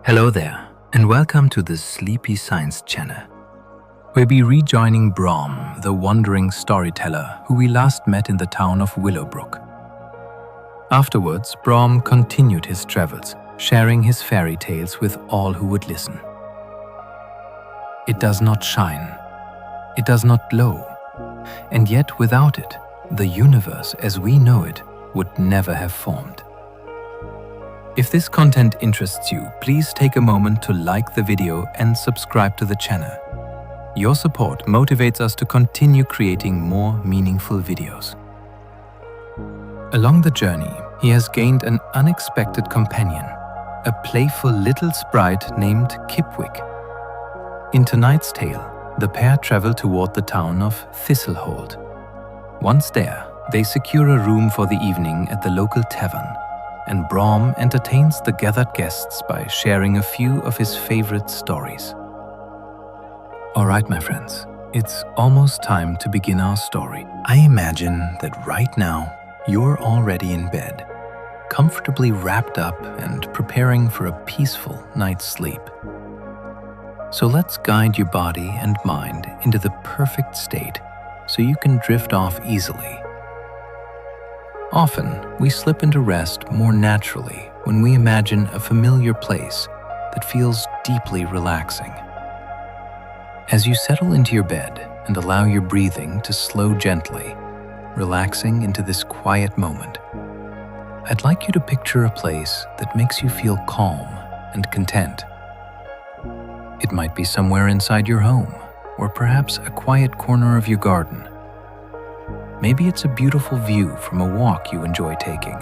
Hello there, and welcome to the Sleepy Science channel. We'll be rejoining Brom, the wandering storyteller who we last met in the town of Willowbrook. Afterwards, Brom continued his travels, sharing his fairy tales with all who would listen. It does not shine, it does not glow, and yet without it, the universe as we know it would never have formed. If this content interests you, please take a moment to like the video and subscribe to the channel. Your support motivates us to continue creating more meaningful videos. Along the journey, he has gained an unexpected companion, a playful little sprite named Kipwick. In tonight's tale, the pair travel toward the town of Thistlehold. Once there, they secure a room for the evening at the local tavern, and Brom entertains the gathered guests by sharing a few of his favorite stories. Alright, my friends, it's almost time to begin our story. I imagine that right now you're already in bed, comfortably wrapped up and preparing for a peaceful night's sleep. So let's guide your body and mind into the perfect state so you can drift off easily. Often, we slip into rest more naturally when we imagine a familiar place that feels deeply relaxing. As you settle into your bed and allow your breathing to slow gently, relaxing into this quiet moment, I'd like you to picture a place that makes you feel calm and content. It might be somewhere inside your home, or perhaps a quiet corner of your garden. Maybe it's a beautiful view from a walk you enjoy taking.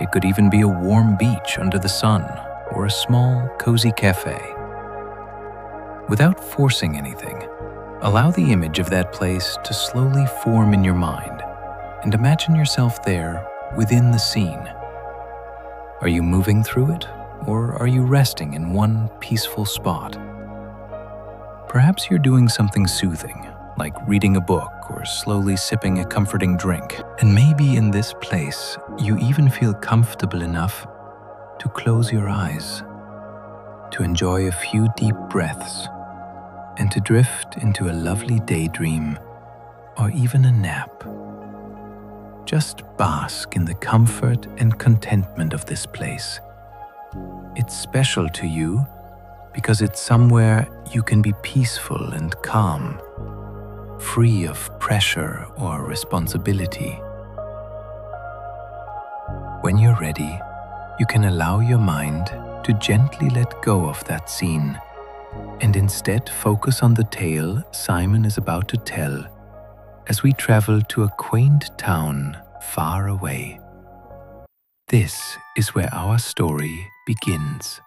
It could even be a warm beach under the sun or a small, cozy cafe. Without forcing anything, allow the image of that place to slowly form in your mind and imagine yourself there within the scene. Are you moving through it, or are you resting in one peaceful spot? Perhaps you're doing something soothing, like reading a book or slowly sipping a comforting drink. And maybe in this place, you even feel comfortable enough to close your eyes, to enjoy a few deep breaths, and to drift into a lovely daydream or even a nap. Just bask in the comfort and contentment of this place. It's special to you because it's somewhere you can be peaceful and calm, free of pressure or responsibility. When you're ready, you can allow your mind to gently let go of that scene and instead focus on the tale Simon is about to tell as we travel to a quaint town far away. This is where our story begins.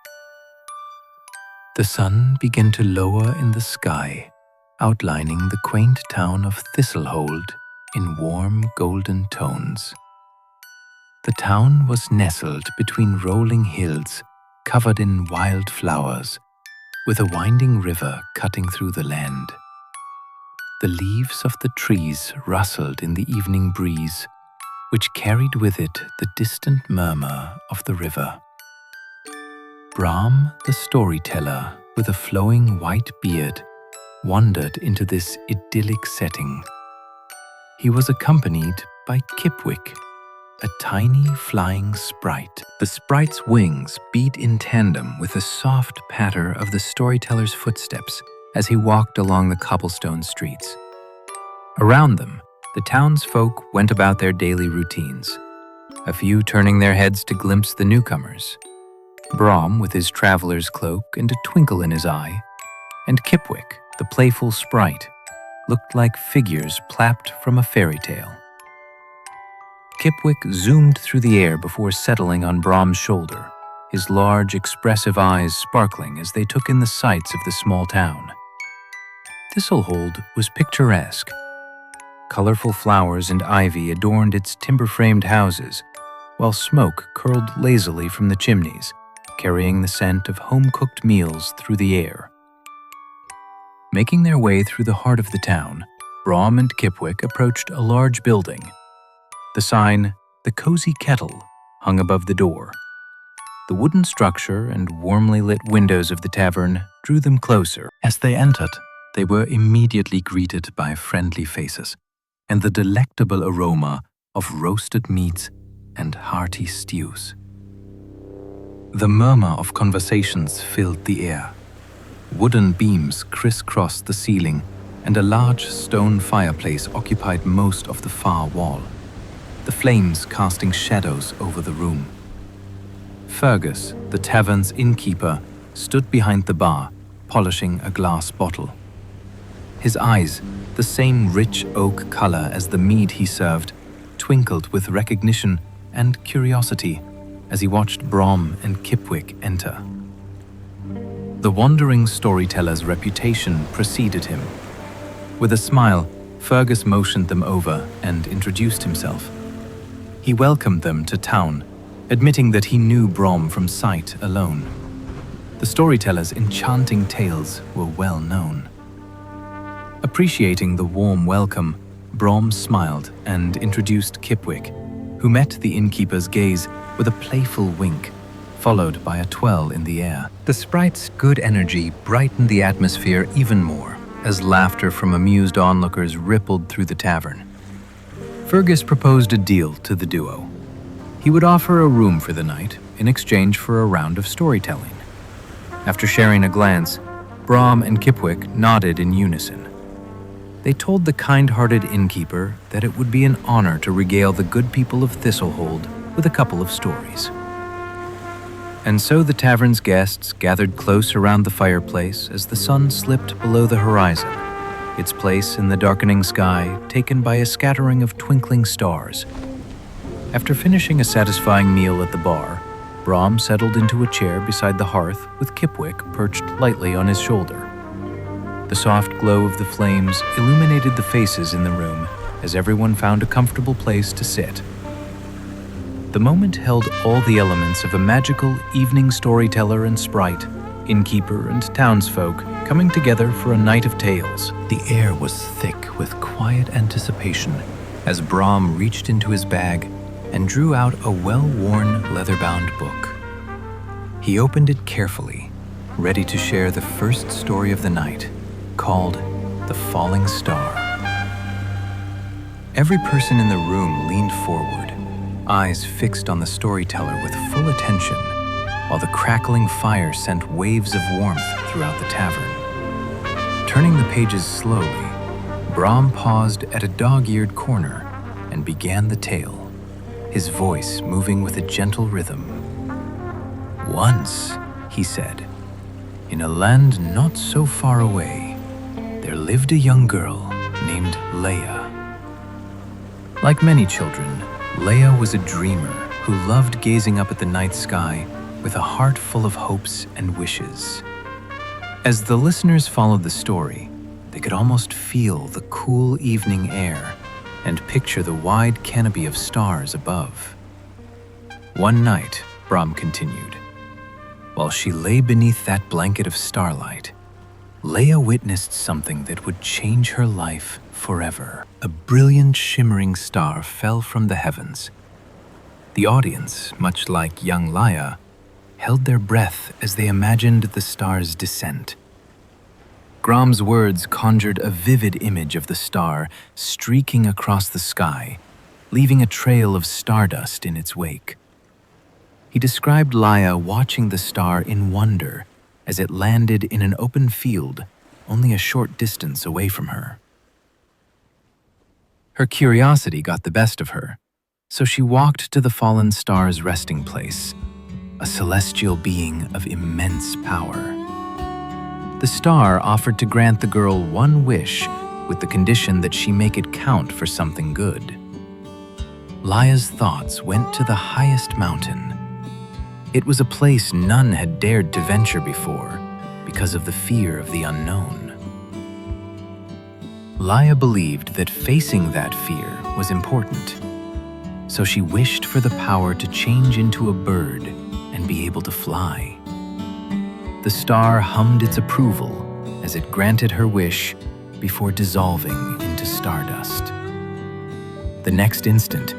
The sun began to lower in the sky, outlining the quaint town of Thistlehold in warm golden tones. The town was nestled between rolling hills covered in wild flowers, with a winding river cutting through the land. The leaves of the trees rustled in the evening breeze, which carried with it the distant murmur of the river. Brom, the storyteller, with a flowing white beard, wandered into this idyllic setting. He was accompanied by Kipwick, a tiny flying sprite. The sprite's wings beat in tandem with the soft patter of the storyteller's footsteps as he walked along the cobblestone streets. Around them, the townsfolk went about their daily routines, a few turning their heads to glimpse the newcomers. Brom, with his traveler's cloak and a twinkle in his eye, and Kipwick, the playful sprite, looked like figures plapped from a fairy tale. Kipwick zoomed through the air before settling on Brom's shoulder, his large, expressive eyes sparkling as they took in the sights of the small town. Thistlehold was picturesque. Colorful flowers and ivy adorned its timber-framed houses, while smoke curled lazily from the chimneys, carrying the scent of home-cooked meals through the air. Making their way through the heart of the town, Brom and Kipwick approached a large building. The sign, "The Cozy Kettle," hung above the door. The wooden structure and warmly lit windows of the tavern drew them closer. As they entered, they were immediately greeted by friendly faces and the delectable aroma of roasted meats and hearty stews. The murmur of conversations filled the air. Wooden beams crisscrossed the ceiling, and a large stone fireplace occupied most of the far wall, the flames casting shadows over the room. Fergus, the tavern's innkeeper, stood behind the bar, polishing a glass bottle. His eyes, the same rich oak color as the mead he served, twinkled with recognition and curiosity as he watched Brom and Kipwick enter. The wandering storyteller's reputation preceded him. With a smile, Fergus motioned them over and introduced himself. He welcomed them to town, admitting that he knew Brom from sight alone. The storyteller's enchanting tales were well known. Appreciating the warm welcome, Brom smiled and introduced Kipwick, who met the innkeeper's gaze with a playful wink, followed by a twirl in the air. The sprite's good energy brightened the atmosphere even more, as laughter from amused onlookers rippled through the tavern. Fergus proposed a deal to the duo. He would offer a room for the night in exchange for a round of storytelling. After sharing a glance, Brom and Kipwick nodded in unison. They told the kind-hearted innkeeper that it would be an honor to regale the good people of Thistlehold with a couple of stories. And so the tavern's guests gathered close around the fireplace as the sun slipped below the horizon, its place in the darkening sky taken by a scattering of twinkling stars. After finishing a satisfying meal at the bar, Brom settled into a chair beside the hearth with Kipwick perched lightly on his shoulder. The soft glow of the flames illuminated the faces in the room as everyone found a comfortable place to sit. The moment held all the elements of a magical evening storyteller and sprite, innkeeper and townsfolk coming together for a night of tales. The air was thick with quiet anticipation as Brom reached into his bag and drew out a well-worn leather-bound book. He opened it carefully, ready to share the first story of the night, called The Falling Star. Every person in the room leaned forward, eyes fixed on the storyteller with full attention, while the crackling fire sent waves of warmth throughout the tavern. Turning the pages slowly, Brom paused at a dog-eared corner and began the tale, his voice moving with a gentle rhythm. "Once," he said, "in a land not so far away, there lived a young girl named Leia. Like many children, Leia was a dreamer who loved gazing up at the night sky with a heart full of hopes and wishes." As the listeners followed the story, they could almost feel the cool evening air and picture the wide canopy of stars above. One night, Brom continued, while she lay beneath that blanket of starlight, Leia witnessed something that would change her life forever. A brilliant shimmering star fell from the heavens. The audience, much like young Leia, held their breath as they imagined the star's descent. Brom's words conjured a vivid image of the star streaking across the sky, leaving a trail of stardust in its wake. He described Leia watching the star in wonder as it landed in an open field only a short distance away from her. Her curiosity got the best of her, so she walked to the fallen star's resting place, a celestial being of immense power. The star offered to grant the girl one wish with the condition that she make it count for something good. Leia's thoughts went to the highest mountain. It was a place none had dared to venture before because of the fear of the unknown. Leia believed that facing that fear was important, so she wished for the power to change into a bird and be able to fly. The star hummed its approval as it granted her wish before dissolving into stardust. The next instant,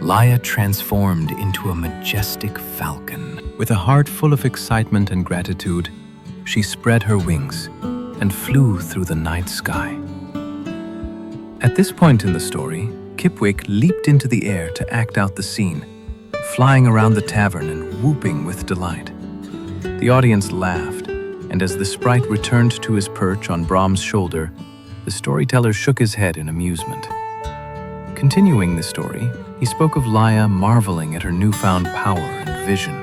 Leia transformed into a majestic falcon. With a heart full of excitement and gratitude, she spread her wings and flew through the night sky. At this point in the story, Kipwick leaped into the air to act out the scene, flying around the tavern and whooping with delight. The audience laughed, and as the sprite returned to his perch on Brom's shoulder, the storyteller shook his head in amusement. Continuing the story, he spoke of Laia marveling at her newfound power and vision.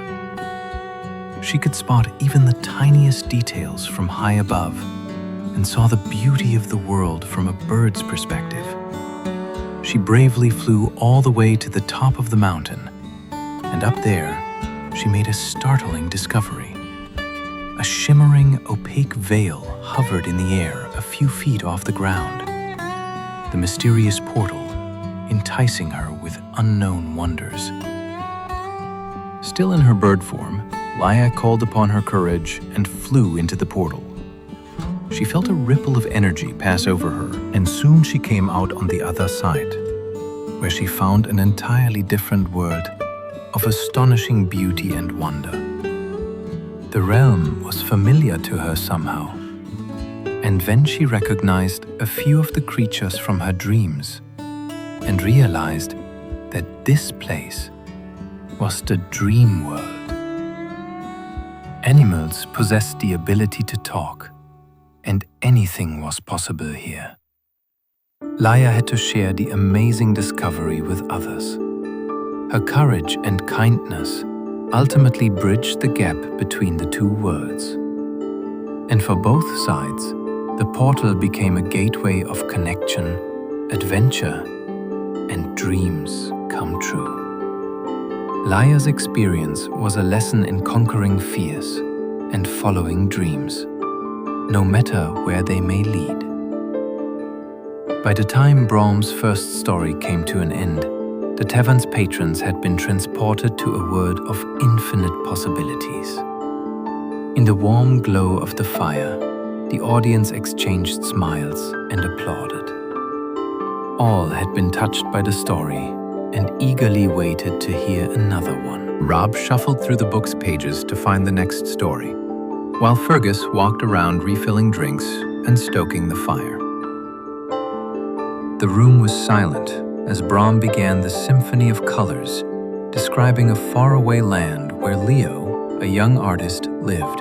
She could spot even the tiniest details from high above and saw the beauty of the world from a bird's perspective. She bravely flew all the way to the top of the mountain, and up there, she made a startling discovery. A shimmering, opaque veil hovered in the air a few feet off the ground, the mysterious portal enticing her with unknown wonders. Still in her bird form, Laia called upon her courage and flew into the portal. She felt a ripple of energy pass over her, and soon she came out on the other side, where she found an entirely different world of astonishing beauty and wonder. The realm was familiar to her somehow, and then she recognized a few of the creatures from her dreams and realized that this place was the dream world. Animals possessed the ability to talk, and anything was possible here. Laia had to share the amazing discovery with others. Her courage and kindness ultimately bridged the gap between the two worlds. And for both sides, the portal became a gateway of connection, adventure, and dreams come true. Laia's experience was a lesson in conquering fears and following dreams, no matter where they may lead. By the time Brom's first story came to an end, the tavern's patrons had been transported to a world of infinite possibilities. In the warm glow of the fire, the audience exchanged smiles and applauded. All had been touched by the story and eagerly waited to hear another one. Rob shuffled through the book's pages to find the next story, while Fergus walked around refilling drinks and stoking the fire. The room was silent as Brom began the symphony of colors, describing a faraway land where Leo, a young artist, lived.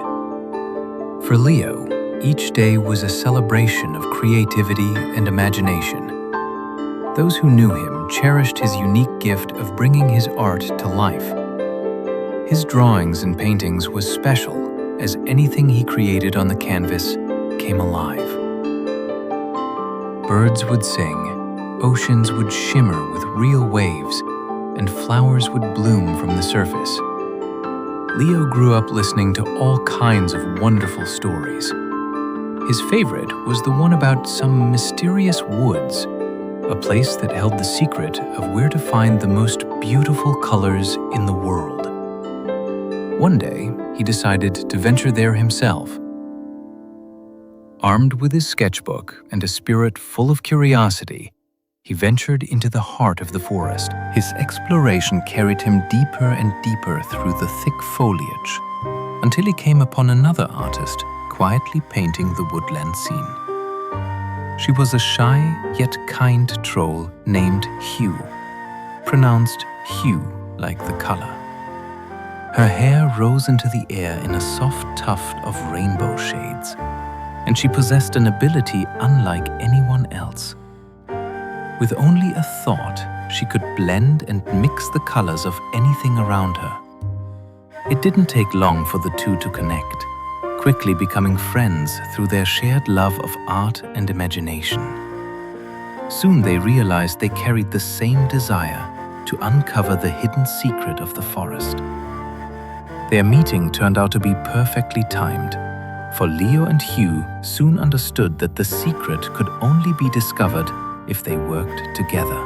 For Leo, each day was a celebration of creativity and imagination. Those who knew him cherished his unique gift of bringing his art to life. His drawings and paintings were special, as anything he created on the canvas came alive. Birds would sing, oceans would shimmer with real waves, and flowers would bloom from the surface. Leo grew up listening to all kinds of wonderful stories. His favorite was the one about some mysterious woods, a place that held the secret of where to find the most beautiful colors in the world. One day, he decided to venture there himself. Armed with his sketchbook and a spirit full of curiosity, he ventured into the heart of the forest. His exploration carried him deeper and deeper through the thick foliage, until he came upon another artist quietly painting the woodland scene. She was a shy yet kind troll named Hugh, pronounced Hugh like the color. Her hair rose into the air in a soft tuft of rainbow shades, and she possessed an ability unlike anyone else. With only a thought, she could blend and mix the colors of anything around her. It didn't take long for the two to connect, quickly becoming friends through their shared love of art and imagination. Soon they realized they carried the same desire to uncover the hidden secret of the forest. Their meeting turned out to be perfectly timed, for Leo and Hugh soon understood that the secret could only be discovered if they worked together.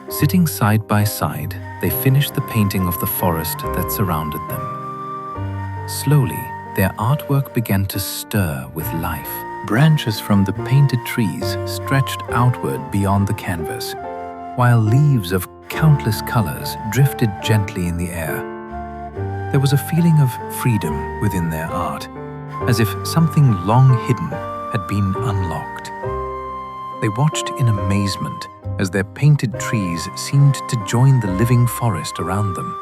Sitting side by side, they finished the painting of the forest that surrounded them. Slowly, their artwork began to stir with life. Branches from the painted trees stretched outward beyond the canvas, while leaves of countless colors drifted gently in the air. There was a feeling of freedom within their art, as if something long hidden had been unlocked. They watched in amazement as their painted trees seemed to join the living forest around them.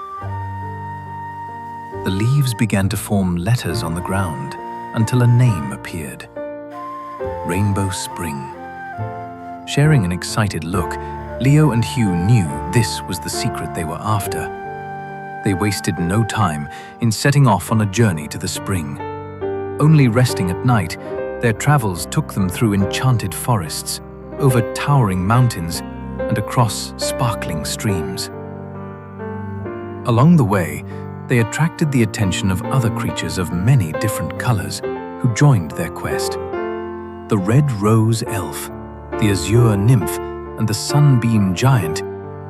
The leaves began to form letters on the ground until a name appeared: Rainbow Spring. Sharing an excited look, Leo and Hugh knew this was the secret they were after. They wasted no time in setting off on a journey to the spring. Only resting at night, their travels took them through enchanted forests, over towering mountains, and across sparkling streams. Along the way, they attracted the attention of other creatures of many different colors who joined their quest. The red rose elf, the azure nymph, and the sunbeam giant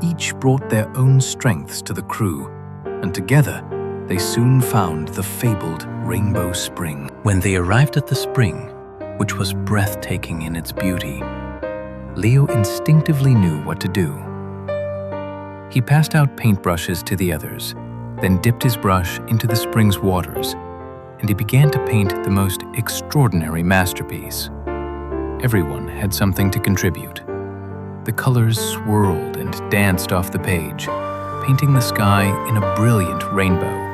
each brought their own strengths to the crew, and together they soon found the fabled Rainbow Spring. When they arrived at the spring, which was breathtaking in its beauty, Leo instinctively knew what to do. He passed out paintbrushes to the others, then dipped his brush into the spring's waters, and he began to paint the most extraordinary masterpiece. Everyone had something to contribute. The colors swirled and danced off the page, painting the sky in a brilliant rainbow.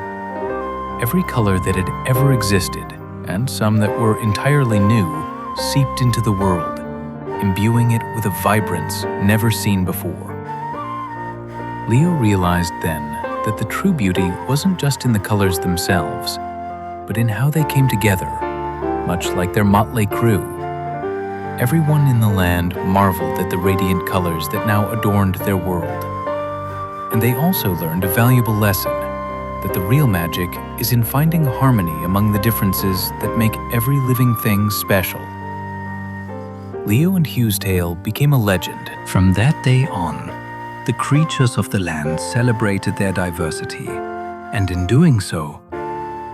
Every color that had ever existed, and some that were entirely new, seeped into the world, imbuing it with a vibrance never seen before. Leo realized then that the true beauty wasn't just in the colors themselves, but in how they came together, much like their motley crew. Everyone in the land marveled at the radiant colors that now adorned their world. And they also learned a valuable lesson, that the real magic is in finding harmony among the differences that make every living thing special. Leo and Hugh's tale became a legend. From that day on, the creatures of the land celebrated their diversity, and in doing so,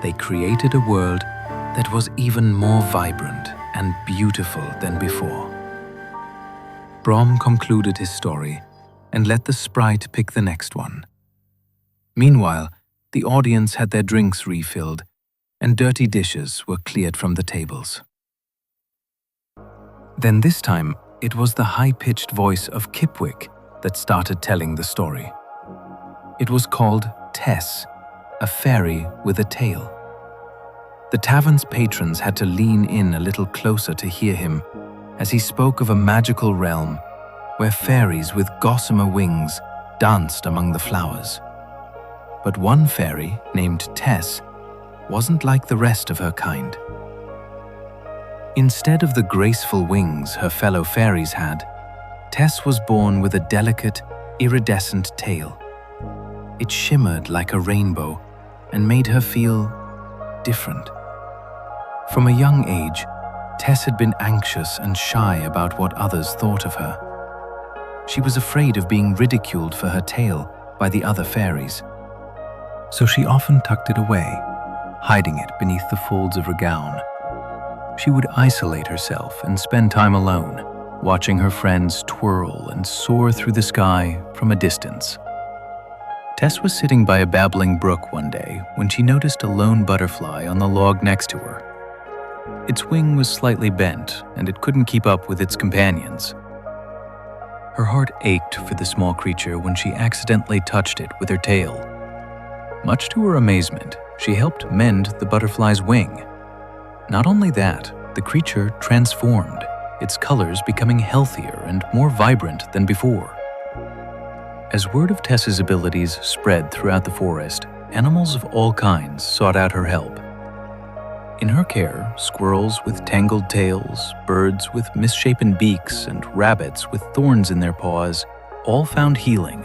they created a world that was even more vibrant and beautiful than before. Brom concluded his story and let the sprite pick the next one. Meanwhile, the audience had their drinks refilled and dirty dishes were cleared from the tables. Then this time, it was the high-pitched voice of Kipwick that started telling the story. It was called Tess, a fairy with a tail. The tavern's patrons had to lean in a little closer to hear him as he spoke of a magical realm where fairies with gossamer wings danced among the flowers. But one fairy, named Tess, wasn't like the rest of her kind. Instead of the graceful wings her fellow fairies had, Tess was born with a delicate, iridescent tail. It shimmered like a rainbow and made her feel different. From a young age, Tess had been anxious and shy about what others thought of her. She was afraid of being ridiculed for her tail by the other fairies. So she often tucked it away, hiding it beneath the folds of her gown. She would isolate herself and spend time alone, watching her friends twirl and soar through the sky from a distance. Tess was sitting by a babbling brook one day when she noticed a lone butterfly on the log next to her. Its wing was slightly bent, and it couldn't keep up with its companions. Her heart ached for the small creature when she accidentally touched it with her tail. Much to her amazement, she helped mend the butterfly's wing. Not only that, the creature transformed, its colors becoming healthier and more vibrant than before. As word of Tess's abilities spread throughout the forest, animals of all kinds sought out her help. In her care, squirrels with tangled tails, birds with misshapen beaks, and rabbits with thorns in their paws all found healing.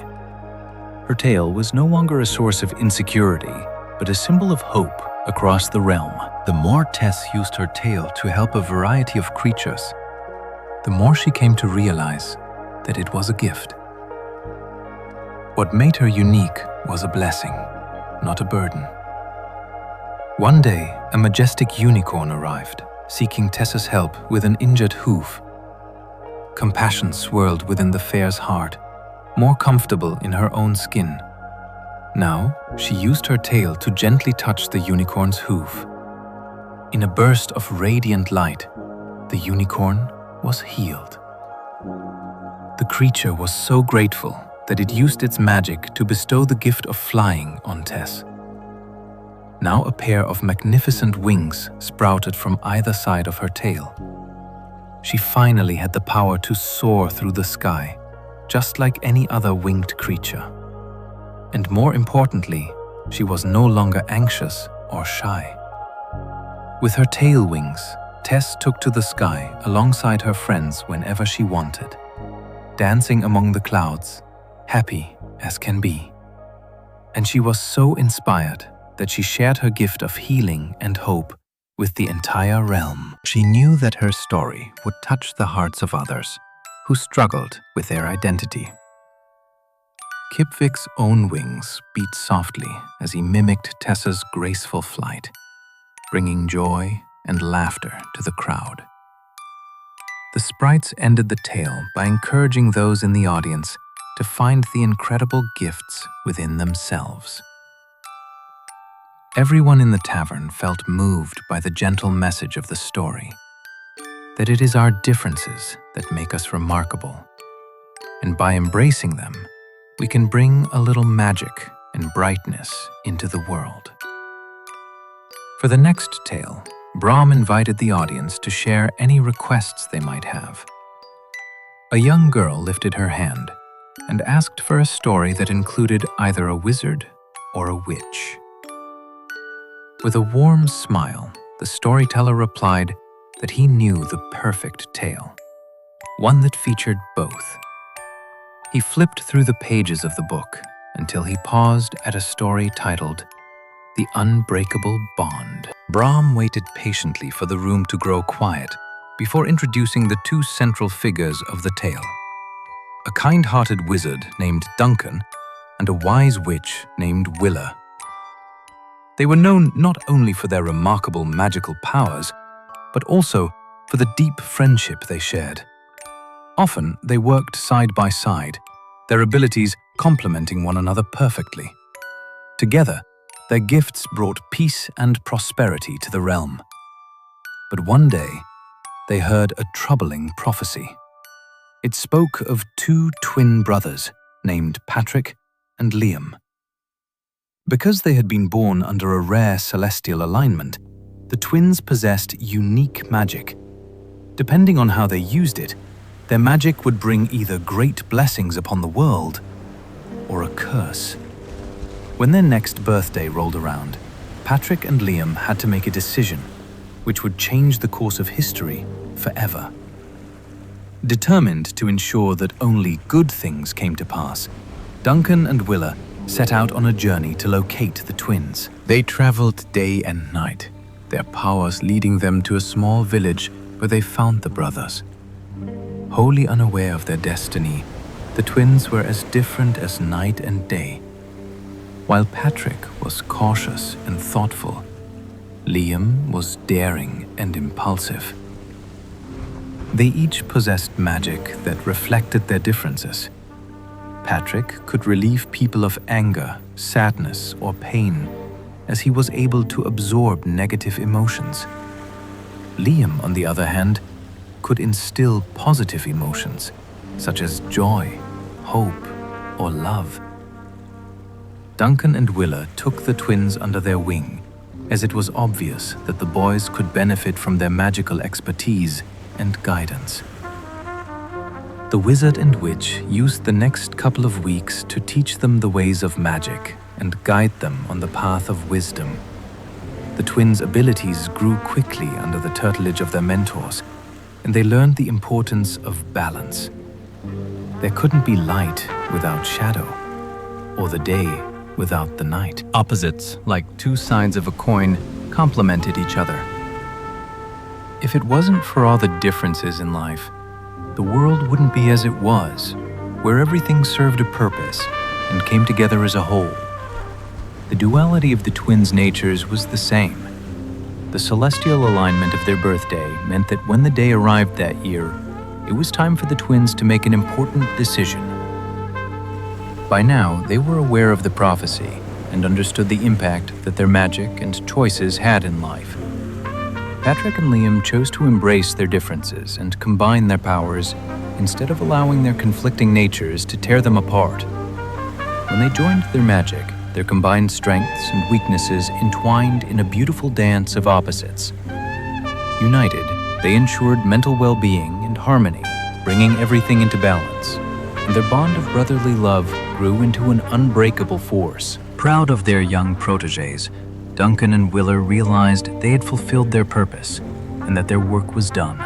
Her tail was no longer a source of insecurity, but a symbol of hope across the realm. The more Tess used her tail to help a variety of creatures, the more she came to realize that it was a gift. What made her unique was a blessing, not a burden. One day, a majestic unicorn arrived, seeking Tessa's help with an injured hoof. Compassion swirled within the fair's heart, more comfortable in her own skin. Now, she used her tail to gently touch the unicorn's hoof. In a burst of radiant light, the unicorn was healed. The creature was so grateful that it used its magic to bestow the gift of flying on Tess. Now a pair of magnificent wings sprouted from either side of her tail. She finally had the power to soar through the sky, just like any other winged creature. And more importantly, she was no longer anxious or shy. With her tail wings, Tess took to the sky alongside her friends whenever she wanted, dancing among the clouds, happy as can be. And she was so inspired that she shared her gift of healing and hope with the entire realm. She knew that her story would touch the hearts of others who struggled with their identity. Kipwick's own wings beat softly as he mimicked Tessa's graceful flight, bringing joy and laughter to the crowd. The sprites ended the tale by encouraging those in the audience to find the incredible gifts within themselves. Everyone in the tavern felt moved by the gentle message of the story, that it is our differences that make us remarkable, and by embracing them, we can bring a little magic and brightness into the world. For the next tale, Brom invited the audience to share any requests they might have. A young girl lifted her hand and asked for a story that included either a wizard or a witch. With a warm smile, the storyteller replied that he knew the perfect tale, one that featured both. He flipped through the pages of the book until he paused at a story titled The Unbreakable Bond. Brom waited patiently for the room to grow quiet before introducing the two central figures of the tale: a kind-hearted wizard named Duncan and a wise witch named Willa. They were known not only for their remarkable magical powers, but also for the deep friendship they shared. Often, they worked side by side, their abilities complementing one another perfectly. Together, their gifts brought peace and prosperity to the realm. But one day, they heard a troubling prophecy. It spoke of two twin brothers named Patrick and Liam. Because they had been born under a rare celestial alignment, the twins possessed unique magic. Depending on how they used it, their magic would bring either great blessings upon the world or a curse. When their next birthday rolled around, Patrick and Liam had to make a decision which would change the course of history forever. Determined to ensure that only good things came to pass, Duncan and Willa set out on a journey to locate the twins. They traveled day and night, their powers leading them to a small village where they found the brothers. Wholly unaware of their destiny, the twins were as different as night and day. While Patrick was cautious and thoughtful, Liam was daring and impulsive. They each possessed magic that reflected their differences. Patrick could relieve people of anger, sadness, or pain, as he was able to absorb negative emotions. Liam, on the other hand, could instill positive emotions, such as joy, hope, or love. Duncan and Willa took the twins under their wing, as it was obvious that the boys could benefit from their magical expertise and guidance. The wizard and witch used the next couple of weeks to teach them the ways of magic and guide them on the path of wisdom. The twins' abilities grew quickly under the tutelage of their mentors, and they learned the importance of balance. There couldn't be light without shadow, or the day without the night. Opposites, like two sides of a coin, complemented each other. If it wasn't for all the differences in life, the world wouldn't be as it was, where everything served a purpose and came together as a whole. The duality of the twins' natures was the same. The celestial alignment of their birthday meant that when the day arrived that year, it was time for the twins to make an important decision. By now, they were aware of the prophecy and understood the impact that their magic and choices had in life. Patrick and Liam chose to embrace their differences and combine their powers instead of allowing their conflicting natures to tear them apart. When they joined their magic, their combined strengths and weaknesses entwined in a beautiful dance of opposites. United, they ensured mental well-being and harmony, bringing everything into balance, and their bond of brotherly love grew into an unbreakable force. Proud of their young protégés, Duncan and Willer realized they had fulfilled their purpose and that their work was done.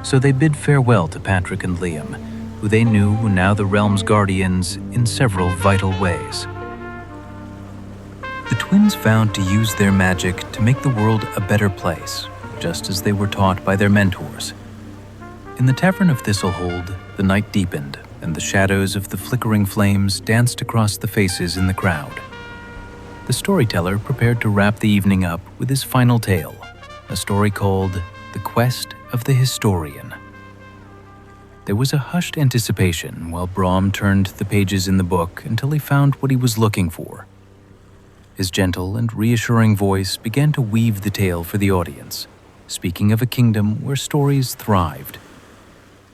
So they bid farewell to Patrick and Liam, who they knew were now the realm's guardians in several vital ways. The twins vowed to use their magic to make the world a better place, just as they were taught by their mentors. In the tavern of Thistlehold, the night deepened, and the shadows of the flickering flames danced across the faces in the crowd. The storyteller prepared to wrap the evening up with his final tale, a story called The Quest of the Historian. There was a hushed anticipation while Brom turned the pages in the book until he found what he was looking for. His gentle and reassuring voice began to weave the tale for the audience, speaking of a kingdom where stories thrived.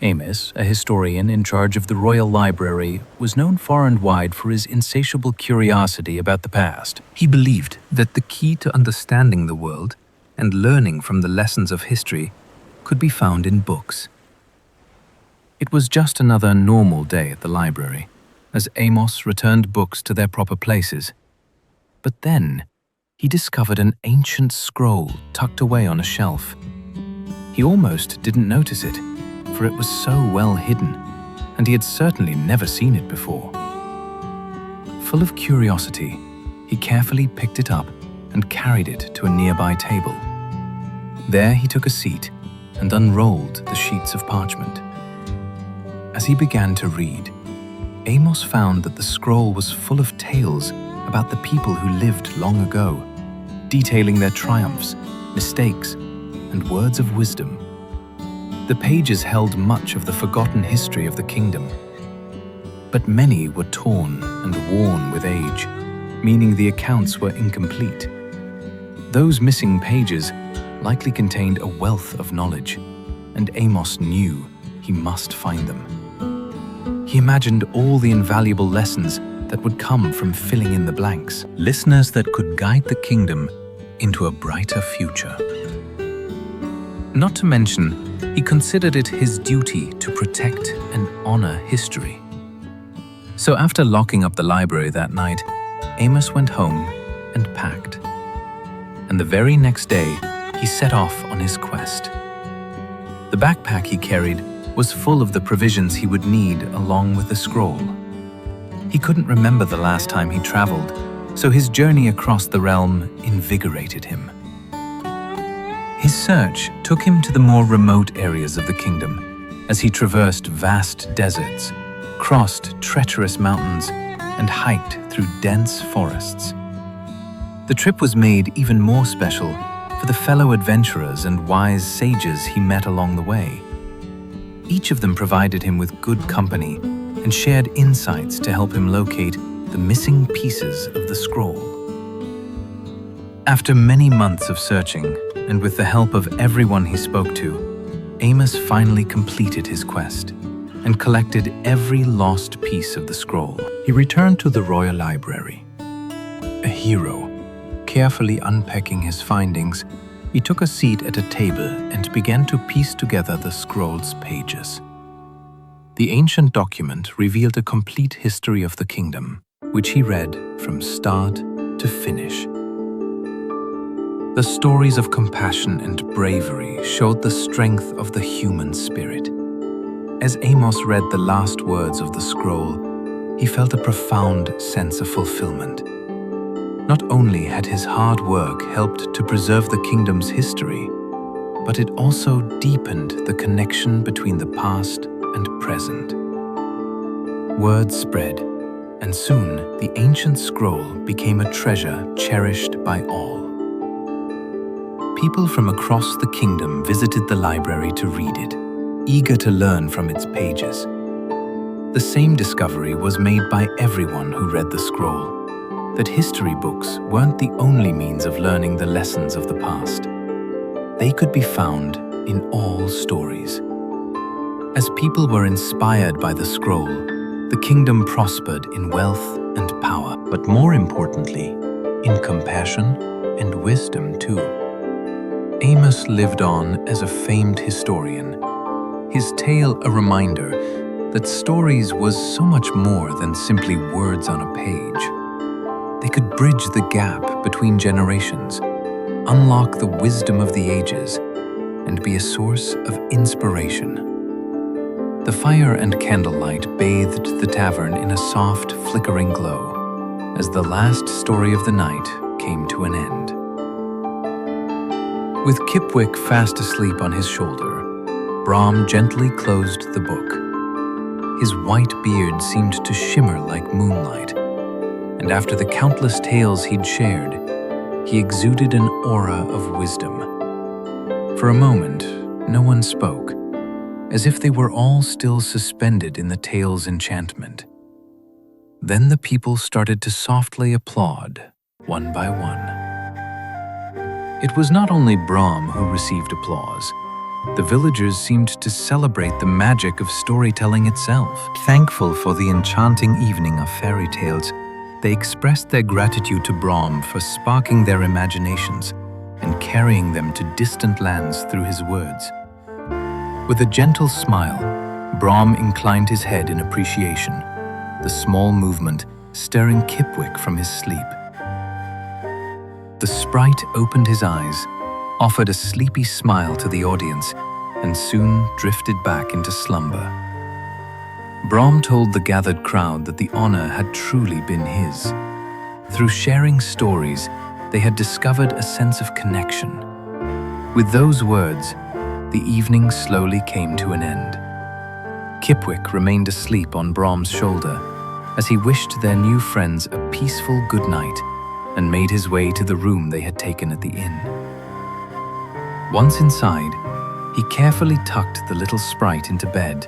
Amos, a historian in charge of the Royal Library, was known far and wide for his insatiable curiosity about the past. He believed that the key to understanding the world and learning from the lessons of history could be found in books. It was just another normal day at the library, as Amos returned books to their proper places. But then, he discovered an ancient scroll tucked away on a shelf. He almost didn't notice it, for it was so well hidden, and he had certainly never seen it before. Full of curiosity, he carefully picked it up and carried it to a nearby table. There he took a seat and unrolled the sheets of parchment. As he began to read, Amos found that the scroll was full of tales about the people who lived long ago, detailing their triumphs, mistakes, and words of wisdom. The pages held much of the forgotten history of the kingdom, but many were torn and worn with age, meaning the accounts were incomplete. Those missing pages likely contained a wealth of knowledge, and Amos knew he must find them. He imagined all the invaluable lessons that would come from filling in the blanks, listeners that could guide the kingdom into a brighter future. Not to mention, he considered it his duty to protect and honor history. So after locking up the library that night, Amos went home and packed. And the very next day, he set off on his quest. The backpack he carried was full of the provisions he would need along with the scroll. He couldn't remember the last time he traveled, so his journey across the realm invigorated him. His search took him to the more remote areas of the kingdom, as he traversed vast deserts, crossed treacherous mountains, and hiked through dense forests. The trip was made even more special for the fellow adventurers and wise sages he met along the way. Each of them provided him with good company and shared insights to help him locate the missing pieces of the scroll. After many months of searching, and with the help of everyone he spoke to, Amos finally completed his quest and collected every lost piece of the scroll. He returned to the Royal Library. A hero, carefully unpacking his findings, he took a seat at a table and began to piece together the scroll's pages. The ancient document revealed a complete history of the kingdom, which he read from start to finish. The stories of compassion and bravery showed the strength of the human spirit. As Amos read the last words of the scroll, he felt a profound sense of fulfillment. Not only had his hard work helped to preserve the kingdom's history, but it also deepened the connection between the past and present. Word spread, and soon the ancient scroll became a treasure cherished by all. People from across the kingdom visited the library to read it, eager to learn from its pages. The same discovery was made by everyone who read the scroll. that history books weren't the only means of learning the lessons of the past. They could be found in all stories. As people were inspired by the scroll, the kingdom prospered in wealth and power, but more importantly, in compassion and wisdom too. Amos lived on as a famed historian, his tale a reminder that stories was so much more than simply words on a page. They could bridge the gap between generations, unlock the wisdom of the ages, and be a source of inspiration. The fire and candlelight bathed the tavern in a soft, flickering glow as the last story of the night came to an end. With Kipwick fast asleep on his shoulder, Brom gently closed the book. His white beard seemed to shimmer like moonlight, and after the countless tales he'd shared, he exuded an aura of wisdom. For a moment, no one spoke, as if they were all still suspended in the tale's enchantment. Then the people started to softly applaud, one by one. It was not only Brom who received applause. The villagers seemed to celebrate the magic of storytelling itself. Thankful for the enchanting evening of fairy tales, they expressed their gratitude to Brom for sparking their imaginations and carrying them to distant lands through his words. With a gentle smile, Brom inclined his head in appreciation, the small movement stirring Kipwick from his sleep. The sprite opened his eyes, offered a sleepy smile to the audience, and soon drifted back into slumber. Brom told the gathered crowd that the honor had truly been his. Through sharing stories, they had discovered a sense of connection. With those words, the evening slowly came to an end. Kipwick remained asleep on Brom's shoulder as he wished their new friends a peaceful good night and made his way to the room they had taken at the inn. Once inside, he carefully tucked the little sprite into bed,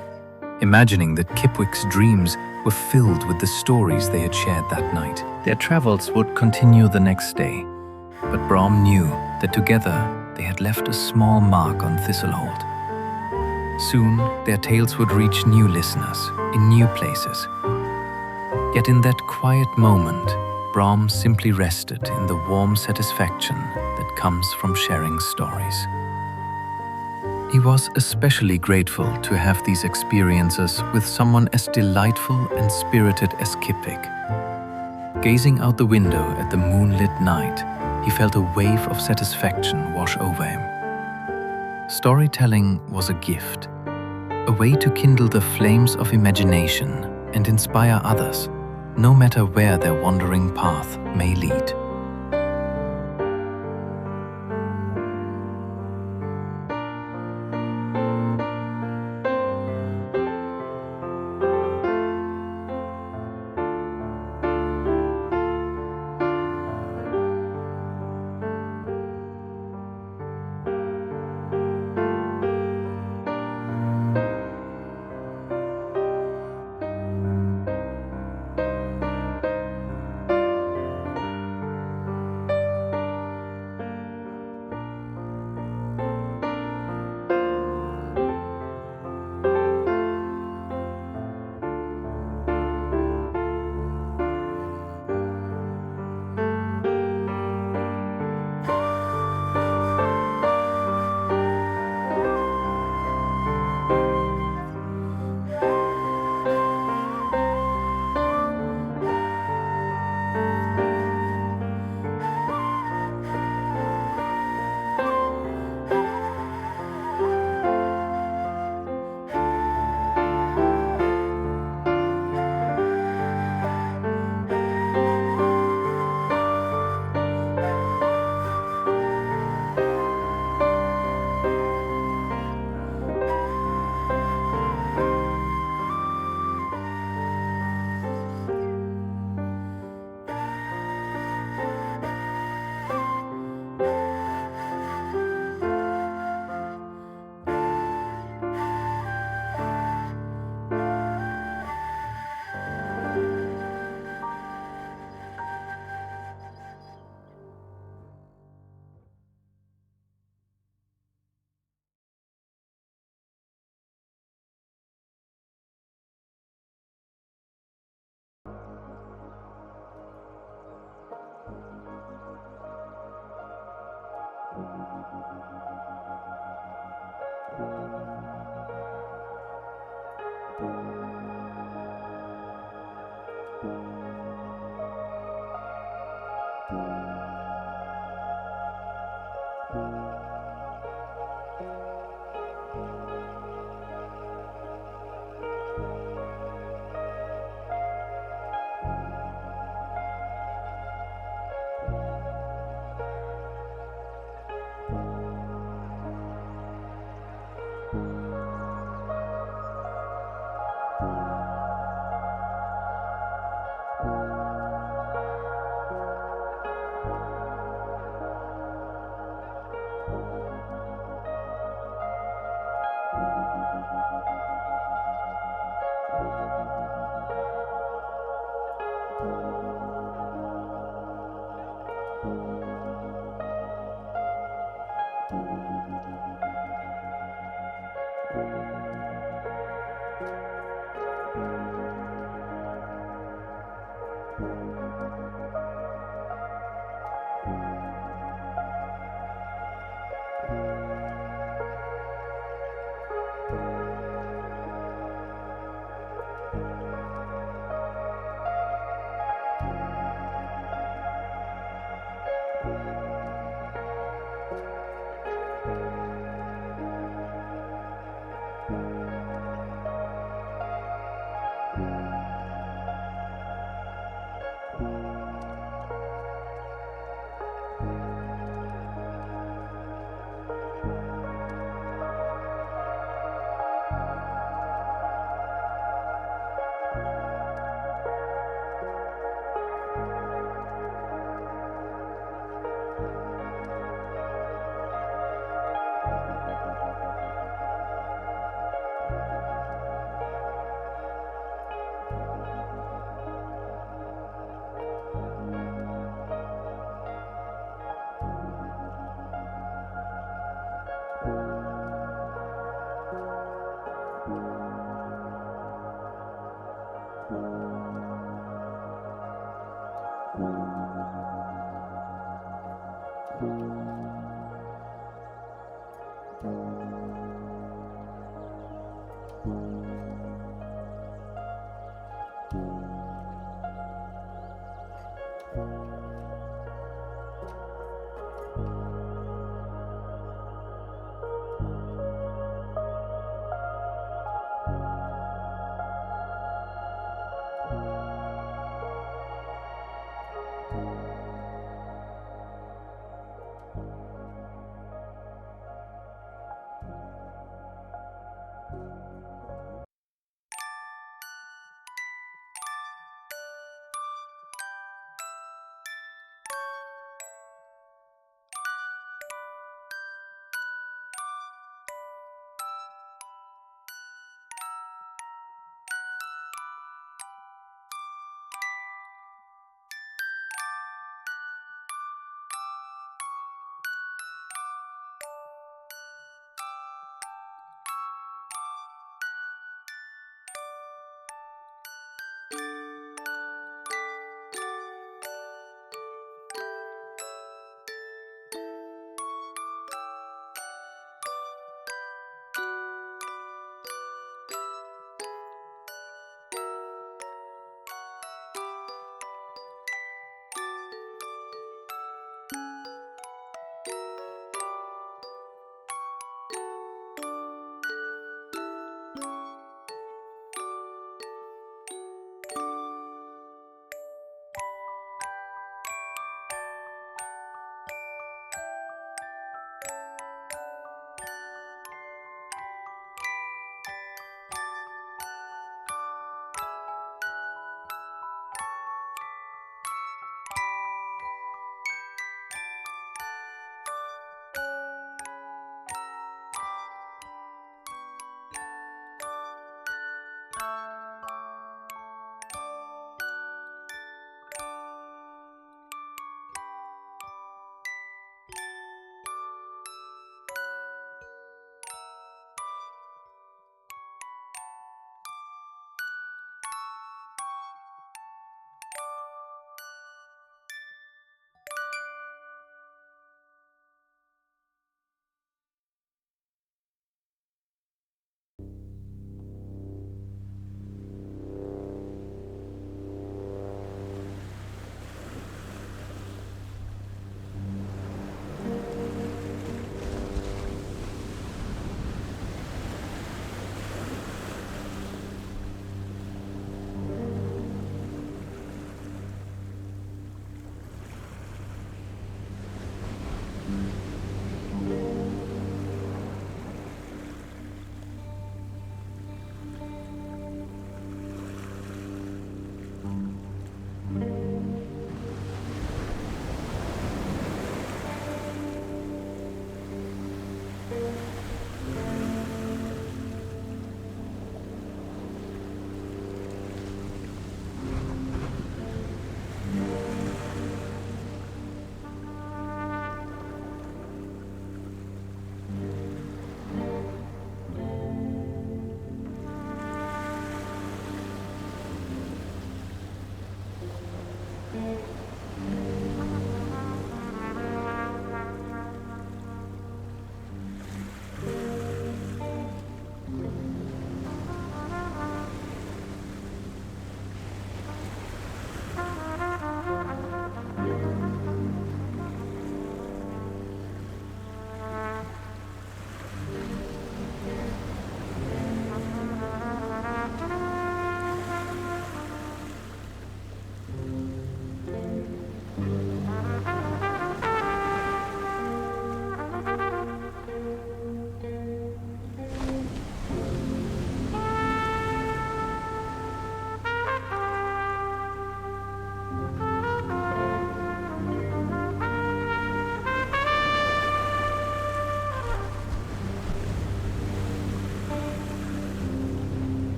imagining that Kipwick's dreams were filled with the stories they had shared that night. Their travels would continue the next day, but Brom knew that together they had left a small mark on Thistlehold. Soon, their tales would reach new listeners in new places. Yet in that quiet moment, Brom simply rested in the warm satisfaction that comes from sharing stories. He was especially grateful to have these experiences with someone as delightful and spirited as Kipwick. Gazing out the window at the moonlit night, he felt a wave of satisfaction wash over him. Storytelling was a gift, a way to kindle the flames of imagination and inspire others, no matter where their wandering path may lead.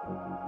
you.